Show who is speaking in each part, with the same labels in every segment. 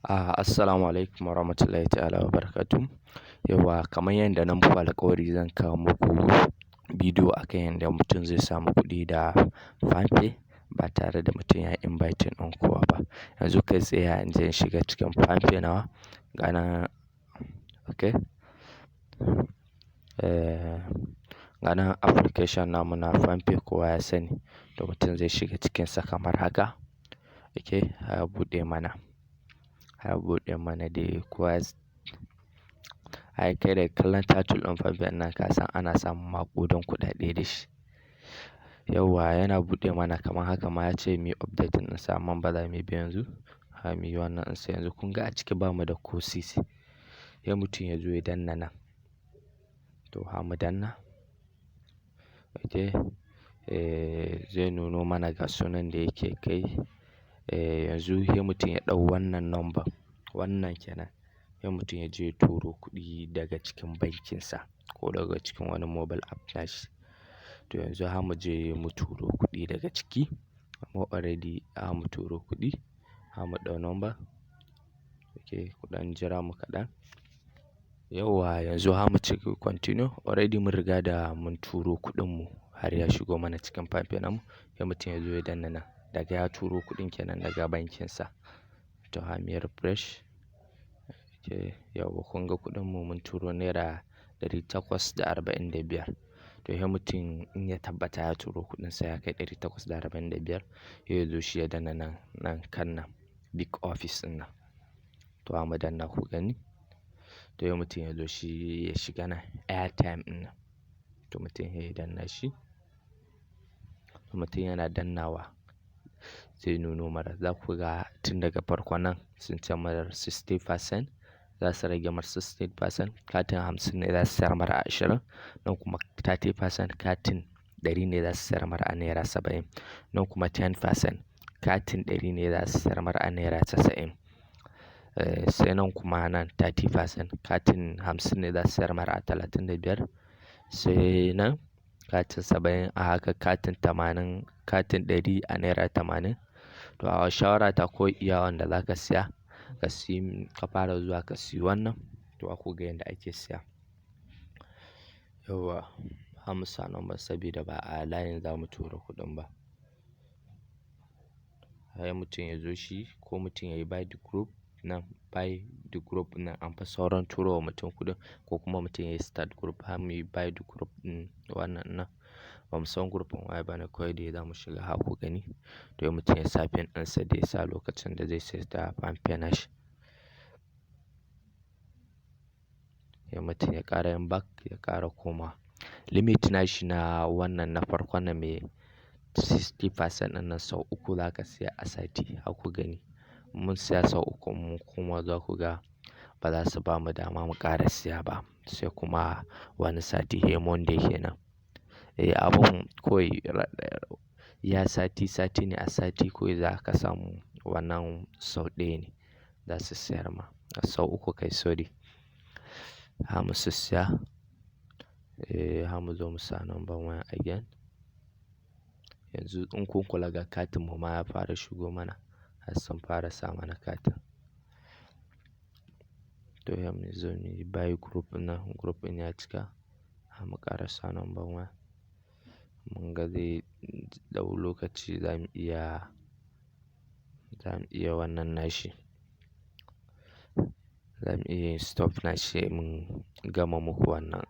Speaker 1: Assalamu alaikum warahmatullahi ta'ala wabarakatuh. Yauwa kamar yadda na muku alƙawari zan kawo muku bidiyo akan yadda mutum zai samu kuɗi da Palmpay ba tare da mutum ya inviting ɗin kowa ba. Yanzu kai tsaye in je in shiga cikin Palmpay nawa. Ganan okay. Ganan application namu na Palmpay kowa ya sani. To mutum zai shiga cikinsa kamar haka. Okay, ya buɗe mana dai kowa ai kai da kallon title ɗin Palmpay nan ka san ana samun maƙudan kuɗaɗe da shi. Yauwa yana buɗe mana kamar haka ma ya ce muyi updating ɗinsa amma ba za mu yi ba yanzu. Muyi wannan ɗinsa yanzu kun ga a ciki bamu da ko sisi. Sai mutum ya zo ya danna nan. To mu danna. Okay. Zai nuno mana ga sunan da yake kai. Yanzu sai mutum ya ɗau wannan number. Wannan kenan. Sai mutum ya je ya turo kuɗi daga cikin bankinsa ko daga cikin wani mobile app nashi. To yanzu mu je mu turo kuɗi daga ciki. Amma already mu turo kuɗi. Mu ɗau number. Okay, kuɗan jira mu kaɗan. Yauwa yanzu mu ci continue. Already mun riga da mun turo kuɗinmu har ya shigo mana cikin Palmpay namu. Sai mutum ya zo ya danna nan. Daga ya turo kuɗin kenan daga bankinsa. To muyi refresh. Okay, yauwa kun ga kuɗinmu mun turo naira 845. To sai mutum in ya tabbata ya turo kuɗinsa ya kai 845. Sai ya zo shi ya danna nan kan nan big office ɗin nan. To mu danna ku gani. To sai mutum ya zo shi ya shiga nan airtime ɗin nan. To mutum ya danna shi. To mutum yana dannawa zai nuno mana. Za ku ga tun daga farko nan sun ce mana 60%. Za su rage mar 60%. Katin 50 ne za su sayar mar a 20. Nan kuma 30% katin 100 ne za su sayar mar a naira 70. Nan kuma 10% katin 100 ne za su sayar mar a naira 90. Sai nan kuma nan 30% katin 50 ne za su sayar mar a 35. Sai nan katin 70 a haka katin 80 katin 100 a naira 80. To a shawara ta ko iya wanda za ka siya ka fara zuwa ka siyo wannan. To ku ga yanda ake siya. Yauwa mu sa number sabida ba a layin za mu tura kuɗin ba. Sai mutum ya zo shi ko mutum ya yi buy the group nan buy the group nan an fa sauran turo wa mutum kuɗin ko kuma mutum ya yi start group. Muyi buy the group wannan nan. Ba mu san group ɗin waye bane kawai dai za mu shiga ku gani. To sai mutum ya sa pin ɗinsa da ya sa lokacin da zai sayar da Palmpay nashi. Sai mutum ya ƙara yin back ya ƙara koma. Limit nashi na wannan na farkon nan mai 60% ɗin nan sau uku za ka siya a sati. Ku gani. Mun siya sau uku mun kuma za ku ga ba za su bamu dama mu ƙara siya ba. Sai kuma wani sati sai Monday kenan. Abun kawai ya sati ne a sati kawai za ka samu wannan sau ɗaya ne za su sayar ma. Sau uku kai sorry. Mu sissiya. Mu zo mu sa number waya again. Yanzu in kun kula ga katin mu ma ya fara shigo mana. Har sun fara sa mana katin. To sai mu zo muyi buy group nan. Group ɗin ya cika. Mu ƙara sa number waya. Mun ga zai ɗau lokaci za mu iya wannan nashi. Za mu iya yin stop nashi mun gama muku wannan.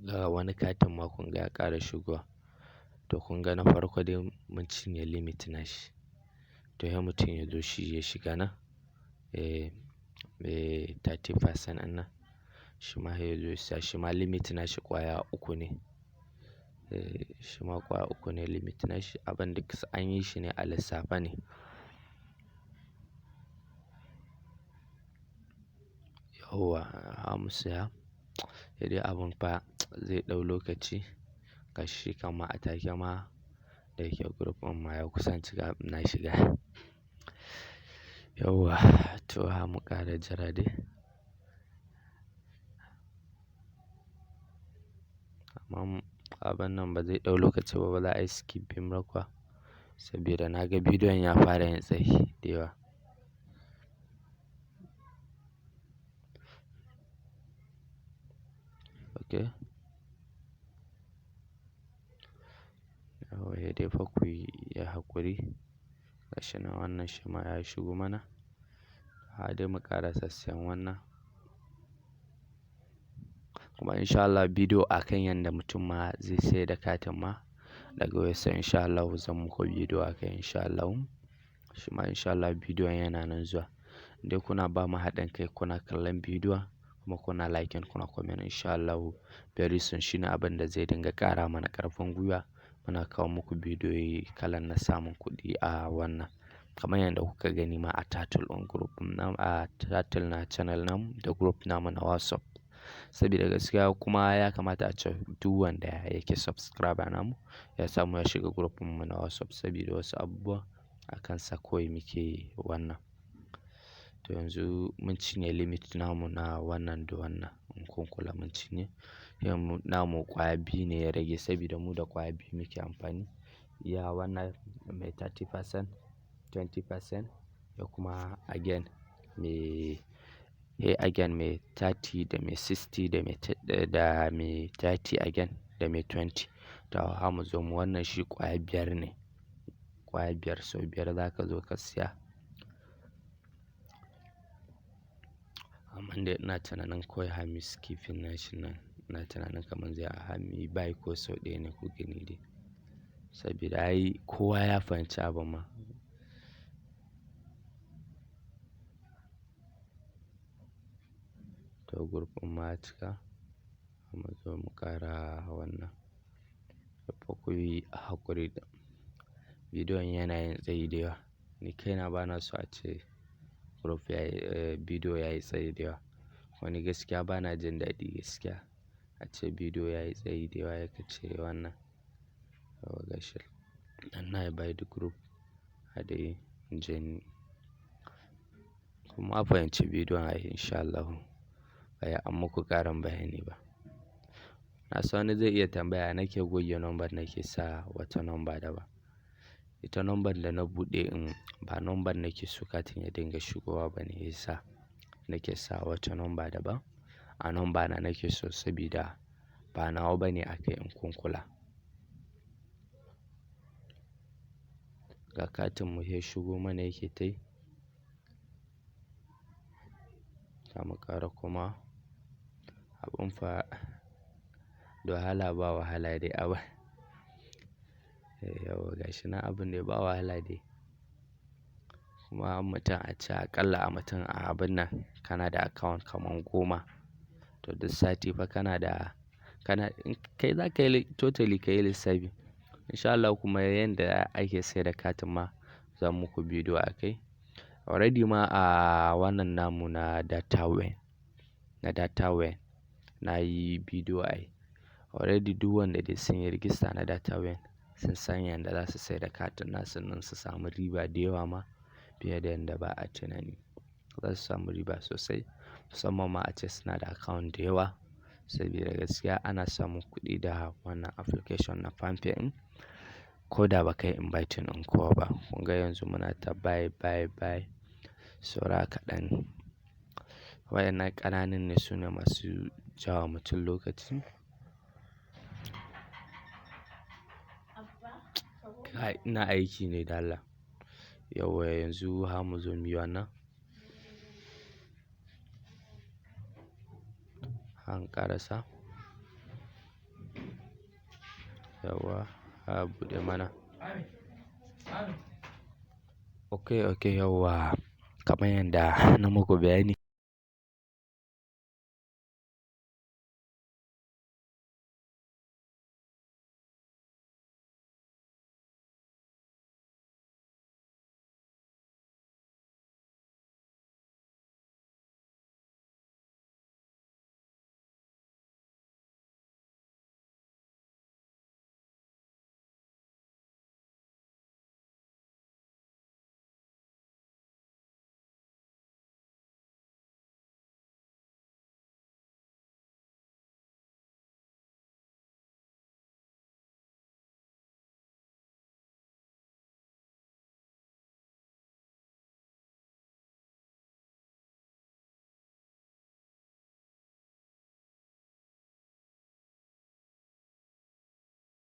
Speaker 1: Ga wani katin ma kun ga ya ƙara shigowa. To kun ga na farko dai mun cinye limit nashi. To sai mutum ya zo shi ya shiga nan. 30% ɗin nan. Shi ma sai ya zo ya siya. Shi ma limit nashi ƙwaya uku ne. Shi ma ƙwaya uku ne limit nashi. Abin duk an yi shi ne a lissafe ne. Yauwa mu siya. Sai dai abun fa zai ɗau lokaci. Gashi kamar a take ma da yake group ɗin ma ya kusan cika na shiga. Yauwa to mu ƙara jira dai. Amma abin nan ba zai ɗau lokaci ba za a yi skipping ba kuwa. Saboda na ga bidiyon ya fara yin tsayi da yawa. Okay. Yawwa dai fa ku yi haƙuri. Gashi nan wannan shi ma ya shigo mana. Dai mu ƙara sassiyan wannan. Kuma insha Allah bidiyo akan yanda mutum ma zai sayar da katin ma daga wayarsa insha Allah zan muku bidiyo akai insha Allah. Shi ma insha Allah bidiyon yana nan zuwa. Dai kuna ba mu haɗin kai kuna kallon bidiyon kuma kuna liking kuna comment insha Allah very soon shine abin da zai dinga ƙara mana ƙarfin gwiwa. Muna kawo muku bidiyoyi kalan na samun kuɗi a wannan. Kamar yadda kuka gani ma a title on group namu a title na channel namu da group namu na WhatsApp. Saboda gaskiya kuma ya kamata a ce duk wanda yake subscriber namu ya samu ya shiga group mu na WhatsApp saboda wasu abubuwa akansa kawai muke wannan. To yanzu mun cinye limit namu na wannan da wannan. In kun kula mun cinye. Yau namu ƙwaya biyu ne ya rage saboda mu da ƙwaya biyu muke amfani. Ya wannan mai 30%, 20% da kuma again mai 30 da mai 60 da mai 30 again da mai 20. To har mu zo mu wannan shi ƙwaya biyar ne. Ƙwaya biyar sau biyar za ka zo ka siya. Amma dai ina tunanin kawai hami skipping nashi nan. Ina tunanin kamar zai a hami buy ko sau ɗaya ne ku gani dai. Saboda ai kowa ya fahimci abin ma. To group ɗin ma ya cika. Mu zo mu ƙara wannan. Fa ku yi haƙuri da bidiyon yana yin tsayi da yawa. Ni kaina bana so a ce group bidiyo yayi tsayi da yawa. Wani gaskiya bana jin daɗi gaskiya. A ce bidiyo yayi tsayi da yawa yaka ce wannan. Yawwa gashi. Dan na yi by the group. Hadai inje kuma a fahimci bidiyon ai insha Allah. Baya an muku ƙarin bayani ba. Na san wani zai iya tambaya nake goge number nake sa wata number daban. Ita number da na buɗe in ba number nake so katin ya dinga shigowa bane yasa nake sa wata number daban. A number na nake so saboda ba nawa bane aka in kun kula. Ga katin mu ya shigo mana yake tai. Zamu ƙara kuma abun fa da wahala ba wahala dai abun. Yawwa gashi nan abun dai ba wahala dai. Kuma mutum a ce aƙalla a mutum a abun nan kana da account kaman 10. To duk sati fa kana kai za ka yi totally ka yi lissafi. Insha Allah kuma yanda ake sayar da katin ma zan muku bidiyo akai. Already ma a wannan namu na data web na yi bidiyo ai. Already duk wanda dai sun yi register na data web sun san yanda za su sayar da katin nasu nan su samu riba da yawa ma fiye da yanda ba a tunani. Za su samu riba sosai. Musamman ma ace suna da account da yawa. Saboda gaskiya ana samun kuɗi da wannan application na Palmpay in. Ko da ba ka yi inviting in kowa ba. Kun ga yanzu muna ta buy. Saura kaɗan. Wayannan ƙananan ne su ne masu jawa mutum lokaci. Ina aiki ne da Allah. Yawwa yanzu har mu zo muyi wannan. An ƙarasa. Yawwa a buɗe mana. Okay yawwa kamar yanda na muku bayani.